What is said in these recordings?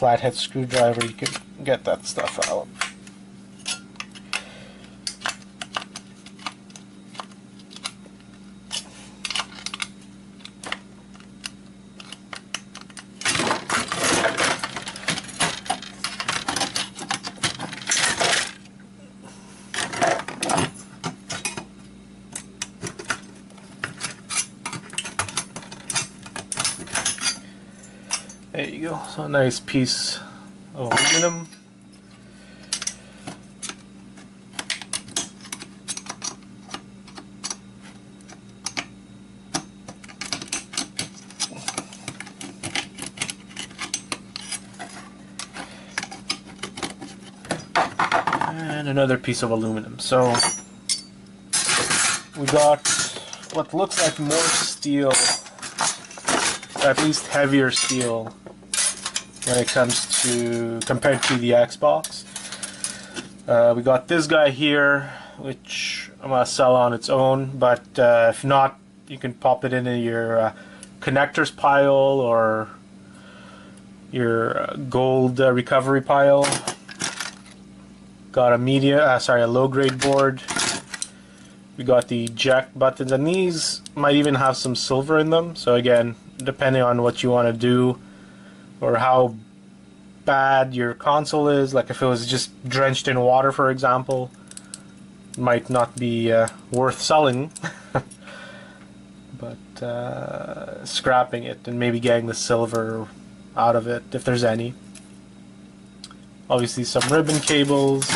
flathead screwdriver, you can get that stuff out. There you go, so a nice piece of aluminum. And another piece of aluminum. So we got what looks like more steel, at least heavier steel, when it comes to compared to the Xbox. We got this guy here, which I'm gonna sell on its own, but if not, you can pop it into your connectors pile or your gold recovery pile. Got a low grade board. We got the jack buttons, and these might even have some silver in them. So again, depending on what you want to do or how bad your console is, like if it was just drenched in water, for example, might not be worth selling. But scrapping it and maybe getting the silver out of it if there's any. Obviously some ribbon cables.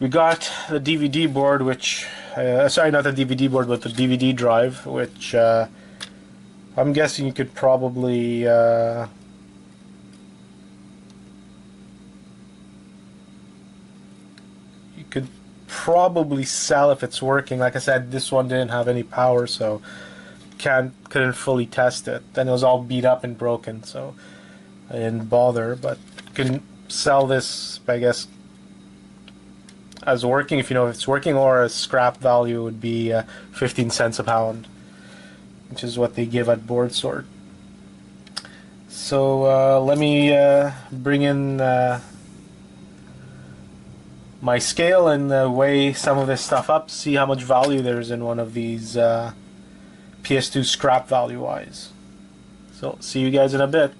We got the DVD board, which sorry, not the DVD board, but the DVD drive, which I'm guessing you could probably sell if it's working. Like I said, this one didn't have any power, so couldn't fully test it. Then it was all beat up and broken, so I didn't bother. But can sell this, I guess, as working if you know if it's working, or a scrap value would be 15 cents a pound, which is what they give at board sort. So let me bring in my scale and weigh some of this stuff up, see how much value there's in one of these PS2 scrap value wise. So see you guys in a bit.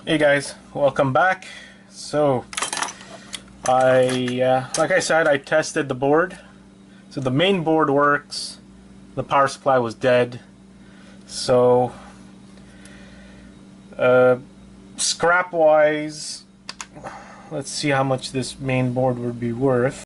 Hey guys, welcome back. So like I said, I tested the board. So the main board works, the power supply was dead. So scrap wise, let's see how much this main board would be worth.